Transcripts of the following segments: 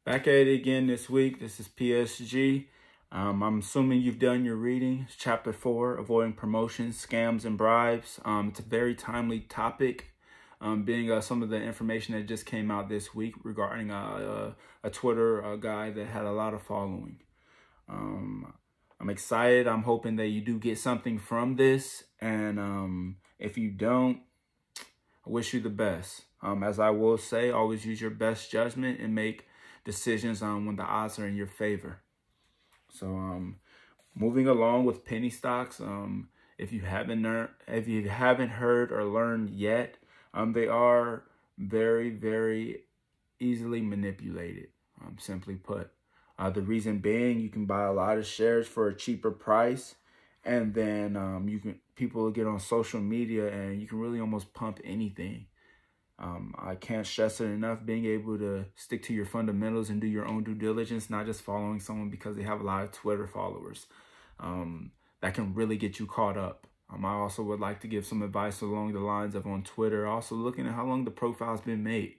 Back at it again this week. This is PSG. I'm assuming you've done your reading. It's Chapter 4, Avoiding Promotions, Scams, and Bribes. It's a very timely topic, being some of the information that just came out this week regarding a Twitter guy that had a lot of following. I'm excited. I'm hoping that you do get something from this. And if you don't, I wish you the best. As I will say, always use your best judgment and make decisions when the odds are in your favor. So moving along with penny stocks, if you haven't heard or learned yet, they are very, very easily manipulated. Simply put, the reason being, you can buy a lot of shares for a cheaper price, and then people will get on social media and you can really almost pump anything. I can't stress it enough, being able to stick to your fundamentals and do your own due diligence, not just following someone because they have a lot of Twitter followers. That can really get you caught up. I also would like to give some advice along the lines of on Twitter, also looking at how long the profile's been made.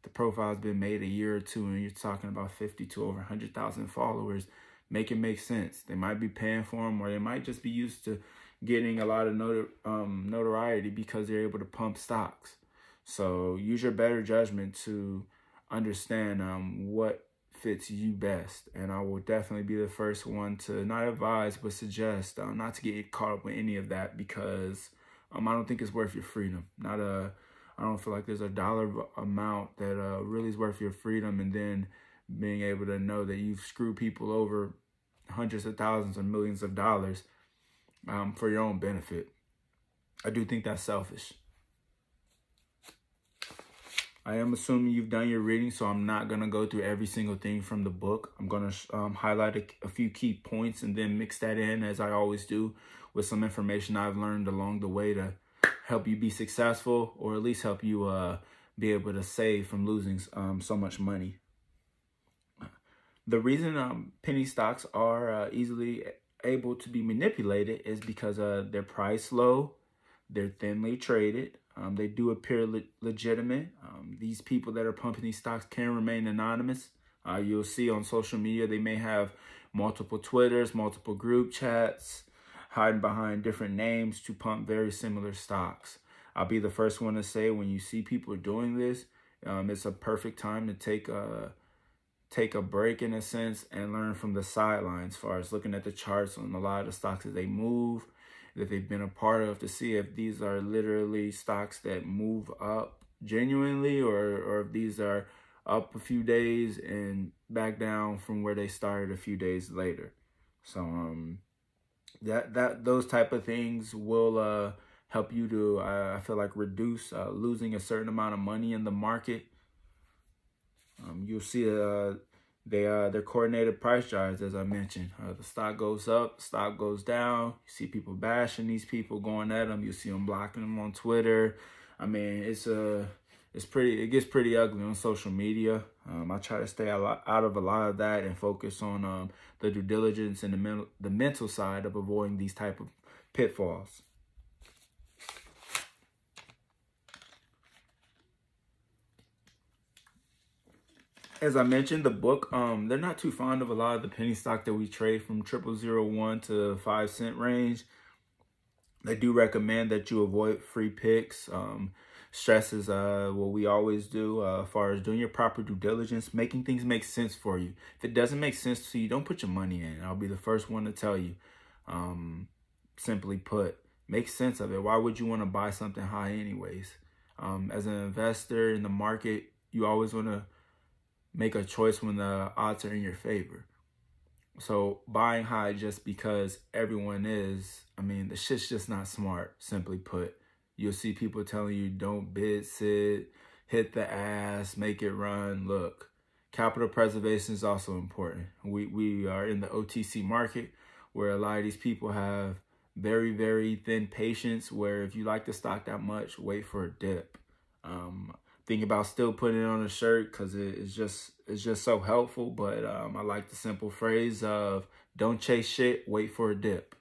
The profile's been made a year or two, and you're talking about 50 to over 100,000 followers. Make it make sense. They might be paying for them, or they might just be used to getting a lot of notoriety because they're able to pump stocks. So use your better judgment to understand what fits you best. And I will definitely be the first one to not advise, but suggest not to get caught up with any of that, because I don't think it's worth your freedom. I don't feel like there's a dollar amount that really is worth your freedom, and then being able to know that you've screwed people over hundreds of thousands or millions of dollars for your own benefit. I do think that's selfish. I am assuming you've done your reading, so I'm not going to go through every single thing from the book. I'm going to highlight a few key points and then mix that in, as I always do, with some information I've learned along the way to help you be successful, or at least help you be able to save from losing so much money. The reason penny stocks are easily able to be manipulated is because they're priced low, they're thinly traded. They do appear legitimate. These people that are pumping these stocks can remain anonymous. You'll see on social media, they may have multiple Twitters, multiple group chats, hiding behind different names to pump very similar stocks. I'll be the first one to say, when you see people doing this, it's a perfect time to take a break, in a sense, and learn from the sidelines, as far as looking at the charts on a lot of the stocks as they move, that they've been a part of, to see if these are literally stocks that move up genuinely, or if these are up a few days and back down from where they started a few days later. So those type of things will help you to I feel like reduce losing a certain amount of money in the market. You'll see they're coordinated price drives, as I mentioned. The stock goes up, stock goes down. You see people bashing these people, going at them. You see them blocking them on Twitter. I mean, it gets pretty ugly on social media. I try to stay out of a lot of that and focus on the due diligence and the mental side of avoiding these type of pitfalls. As I mentioned, the book, they're not too fond of a lot of the penny stock that we trade from 0001 to 5 cent range. They do recommend that you avoid free picks. Stresses what we always do as far as doing your proper due diligence, making things make sense for you. If it doesn't make sense to you, don't put your money in. I'll be the first one to tell you. Simply put, make sense of it. Why would you want to buy something high anyways? As an investor in the market, you always want to make a choice when the odds are in your favor. So buying high just because everyone is, the shit's just not smart, simply put. You'll see people telling you, don't bid, sit, hit the ass, make it run. Look, capital preservation is also important. We are in the OTC market, where a lot of these people have very, very thin patience, where if you like the stock that much, wait for a dip. Think about still putting it on a shirt, because it's just so helpful. But I like the simple phrase of, don't chase shit, wait for a dip.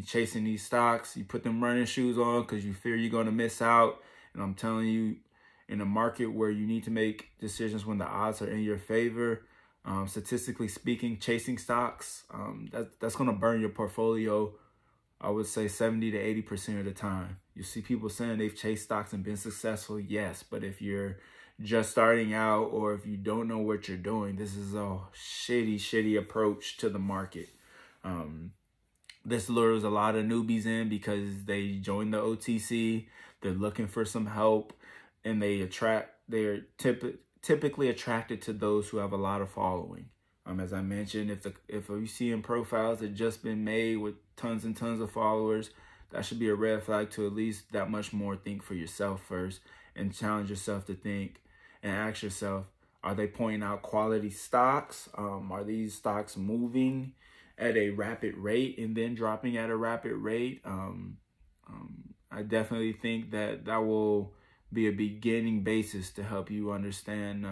Chasing these stocks, you put them running shoes on because you fear you're going to miss out. And I'm telling you, in a market where you need to make decisions when the odds are in your favor, statistically speaking, chasing stocks, that's going to burn your portfolio, I would say 70 to 80% of the time. You see people saying they've chased stocks and been successful, yes, but if you're just starting out or if you don't know what you're doing, this is a shitty approach to the market. This lures a lot of newbies in because they join the OTC, they're looking for some help, and they're typically attracted to those who have a lot of following. As I mentioned, if you see in profiles that just been made with tons and tons of followers, that should be a red flag to at least that much more think for yourself first and challenge yourself to think and ask yourself, are they pointing out quality stocks? Are these stocks moving at a rapid rate and then dropping at a rapid rate? I definitely think that will be a beginning basis to help you understand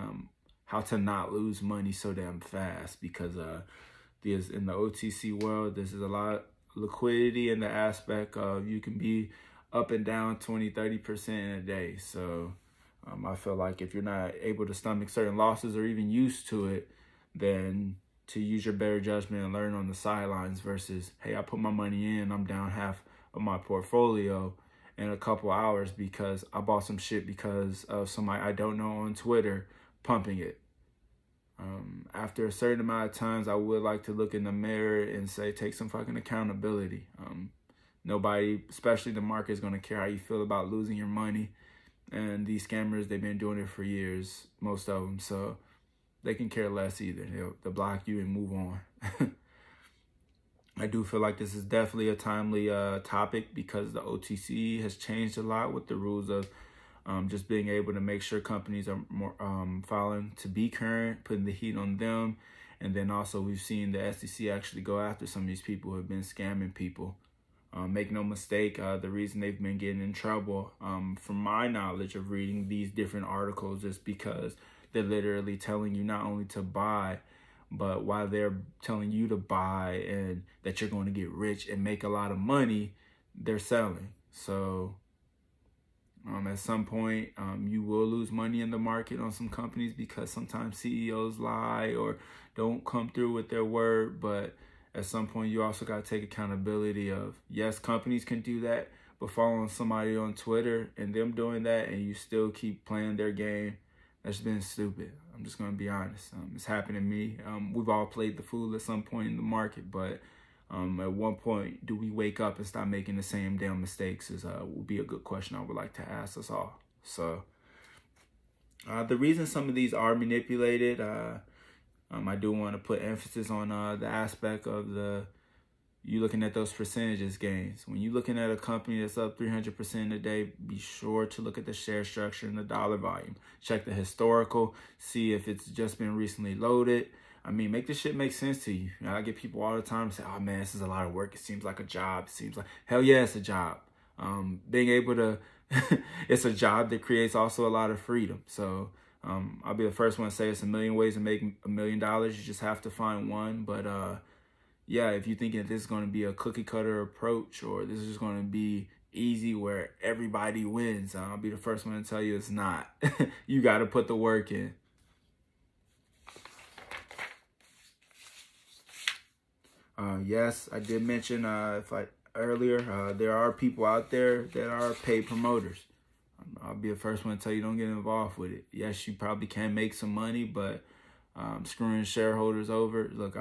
how to not lose money so damn fast, because in the OTC world, this is a lot of liquidity in the aspect of you can be up and down 20-30% in a day. So I feel like if you're not able to stomach certain losses or even used to it, then to use your better judgment and learn on the sidelines versus, hey, I put my money in, I'm down half of my portfolio in a couple hours because I bought some shit because of somebody I don't know on Twitter pumping it. After a certain amount of times, I would like to look in the mirror and say, take some fucking accountability. Nobody, especially the market, is going to care how you feel about losing your money. And these scammers, they've been doing it for years, most of them. So they can care less either. They'll block you and move on. I do feel like this is definitely a timely topic because the OTC has changed a lot with the rules of just being able to make sure companies are more filing to be current, putting the heat on them. And then also we've seen the SEC actually go after some of these people who have been scamming people. Make no mistake, the reason they've been getting in trouble, from my knowledge of reading these different articles, is because they're literally telling you not only to buy, but while they're telling you to buy and that you're going to get rich and make a lot of money, they're selling. So at some point, you will lose money in the market on some companies because sometimes CEOs lie or don't come through with their word. But at some point, you also got to take accountability of, yes, companies can do that, but following somebody on Twitter and them doing that and you still keep playing their game, that's been stupid. I'm just going to be honest. It's happened to me. We've all played the fool at some point in the market, but at one point, do we wake up and stop making the same damn mistakes would be a good question I would like to ask us all. So the reason some of these are manipulated, I do want to put emphasis on the aspect of you looking at those percentages gains. When you're looking at a company that's up 300% a day, be sure to look at the share structure and the dollar volume. Check the historical, see if it's just been recently loaded. I mean, make this shit make sense to you. I get people all the time say, oh man, this is a lot of work. It seems like a job. It seems like, hell yeah, it's a job. Being able to, it's a job that creates also a lot of freedom. So I'll be the first one to say it's a million ways to make $1 million. You just have to find one. But yeah, if you think that this is going to be a cookie cutter approach or this is going to be easy where everybody wins, I'll be the first one to tell you it's not. You got to put the work in. Yes, I did mention earlier, there are people out there that are paid promoters. I'll be the first one to tell you don't get involved with it. Yes, you probably can make some money, but screwing shareholders over, look,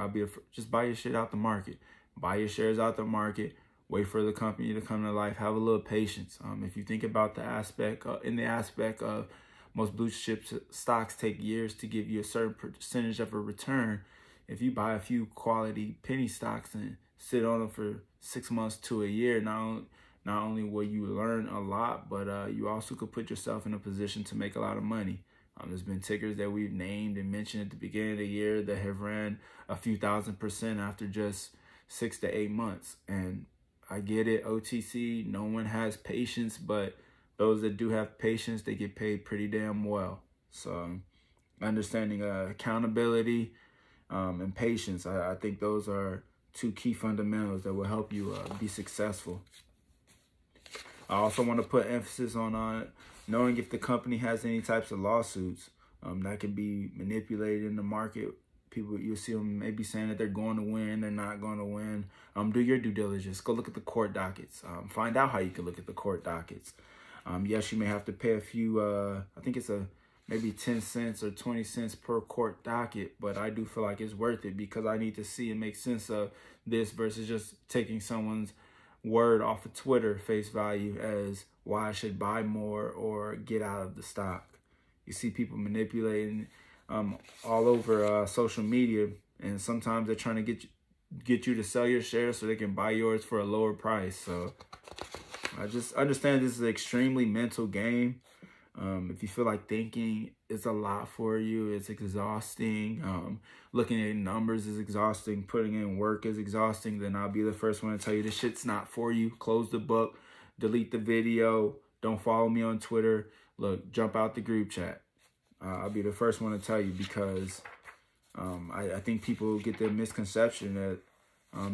just buy your shit out the market. Buy your shares out the market. Wait for the company to come to life. Have a little patience. If you think about the aspect of most blue chip stocks take years to give you a certain percentage of a return. If you buy a few quality penny stocks and sit on them for 6 months to a year, not only will you learn a lot, but you also could put yourself in a position to make a lot of money. There's been tickers that we've named and mentioned at the beginning of the year that have ran a few thousand% after just 6 to 8 months. And I get it, OTC, no one has patience, but those that do have patience, they get paid pretty damn well. So understanding accountability and patience, I think those are two key fundamentals that will help you be successful. I also want to put emphasis on knowing if the company has any types of lawsuits that can be manipulated in the market. People, you'll see them maybe saying that they're going to win, they're not going to win. Do your due diligence. Go look at the court dockets. Find out how you can look at the court dockets. Yes, you may have to pay a few, I think it's maybe 10 cents or 20 cents per court docket, but I do feel like it's worth it because I need to see and make sense of this versus just taking someone's word off of Twitter face value as why I should buy more or get out of the stock. You see people manipulating all over social media, and sometimes they're trying to get you to sell your shares so they can buy yours for a lower price. So I just understand this is an extremely mental game. If you feel like thinking is a lot for you, it's exhausting. Looking at numbers is exhausting. Putting in work is exhausting. Then I'll be the first one to tell you this shit's not for you. Close the book. Delete the video. Don't follow me on Twitter. Look, jump out the group chat. I'll be the first one to tell you because I think people get the misconception that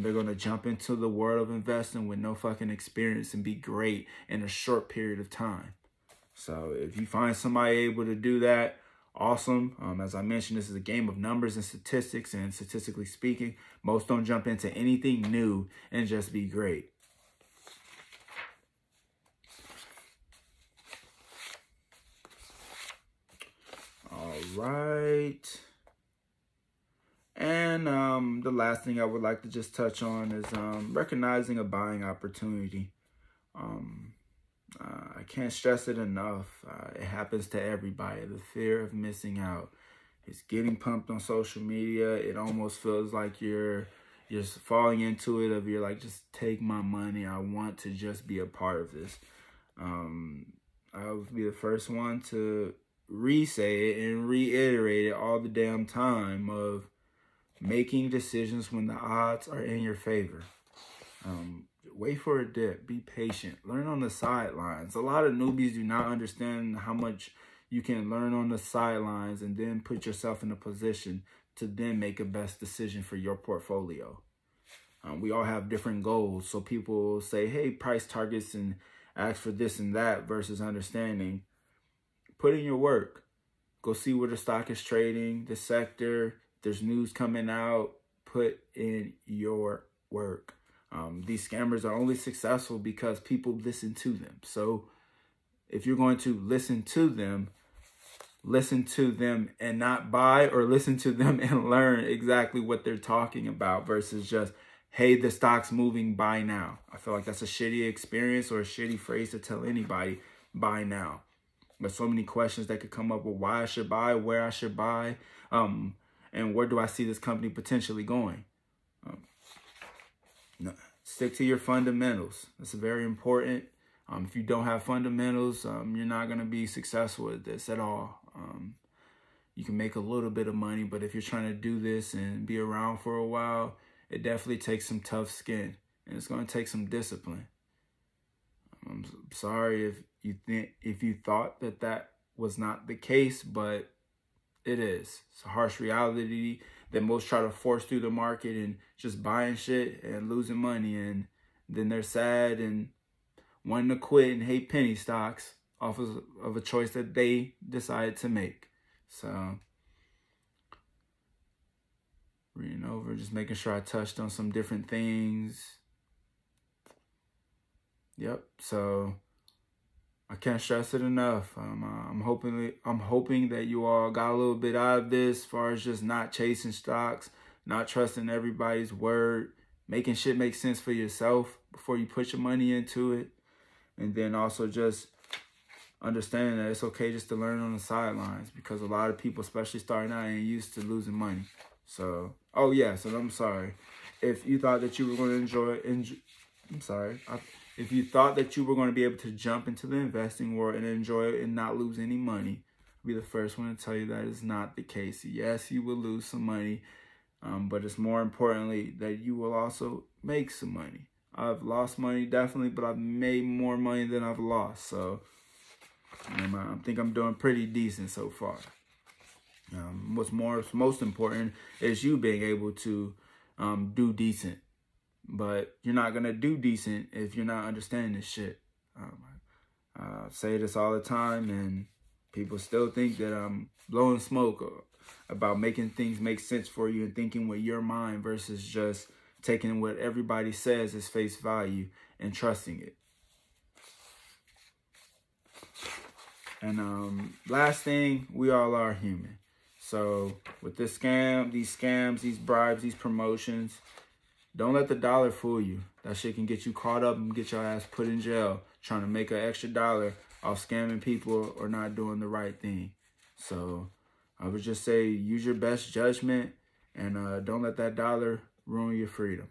they're going to jump into the world of investing with no fucking experience and be great in a short period of time. So if you find somebody able to do that, awesome. As I mentioned, this is a game of numbers and statistics, and statistically speaking, most don't jump into anything new and just be great. All right. And the last thing I would like to just touch on is recognizing a buying opportunity. I can't stress it enough. It happens to everybody. The fear of missing out. It's getting pumped on social media. It almost feels like you're falling into it of you're like, just take my money. I want to just be a part of this. I'll be the first one to re-say it and reiterate it all the damn time of making decisions when the odds are in your favor. Wait for a dip. Be patient. Learn on the sidelines. A lot of newbies do not understand how much you can learn on the sidelines and then put yourself in a position to then make a best decision for your portfolio. We all have different goals. So people will say, hey, price targets and ask for this and that versus understanding. Put in your work. Go see where the stock is trading, the sector. If there's news coming out, put in your work. These scammers are only successful because people listen to them. So if you're going to listen to them and not buy, or listen to them and learn exactly what they're talking about versus just, hey, the stock's moving, buy now. I feel like that's a shitty experience or a shitty phrase to tell anybody, buy now. There's so many questions that could come up with why I should buy, where I should buy, and where do I see this company potentially going. No, stick to your fundamentals. That's very important. If you don't have fundamentals, you're not going to be successful at this at all. You can make a little bit of money, but if you're trying to do this and be around for a while, it definitely takes some tough skin, and it's going to take some discipline. I'm sorry if you thought that was not the case, but it is. It's a harsh reality that most try to force through the market and just buying shit and losing money, and then they're sad and wanting to quit and hate penny stocks off of a choice that they decided to make. So, reading over, just making sure I touched on some different things. Yep. So I can't stress it enough. I'm hoping that you all got a little bit out of this, as far as just not chasing stocks, not trusting everybody's word, making shit make sense for yourself before you put your money into it, and then also just understanding that it's okay just to learn on the sidelines, because a lot of people, especially starting out, ain't used to losing money. So, oh yes, and I'm sorry if you thought that you were going to if you thought that you were going to be able to jump into the investing world and enjoy it and not lose any money, I'll be the first one to tell you that is not the case. Yes, you will lose some money, but it's more importantly that you will also make some money. I've lost money, definitely, but I've made more money than I've lost. So I think I'm doing pretty decent so far. What's most important is you being able to do decent. But you're not going to do decent if you're not understanding this shit. I say this all the time, and people still think that I'm blowing smoke about making things make sense for you and thinking with your mind versus just taking what everybody says as face value and trusting it. And last thing, we all are human. So with this scam, these scams, these bribes, these promotions, don't let the dollar fool you. That shit can get you caught up and get your ass put in jail trying to make an extra dollar off scamming people or not doing the right thing. So I would just say use your best judgment and don't let that dollar ruin your freedom.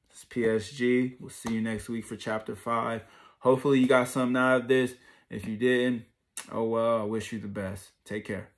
It's PSG. We'll see you next week for chapter 5. Hopefully you got something out of this. If you didn't, oh well, I wish you the best. Take care.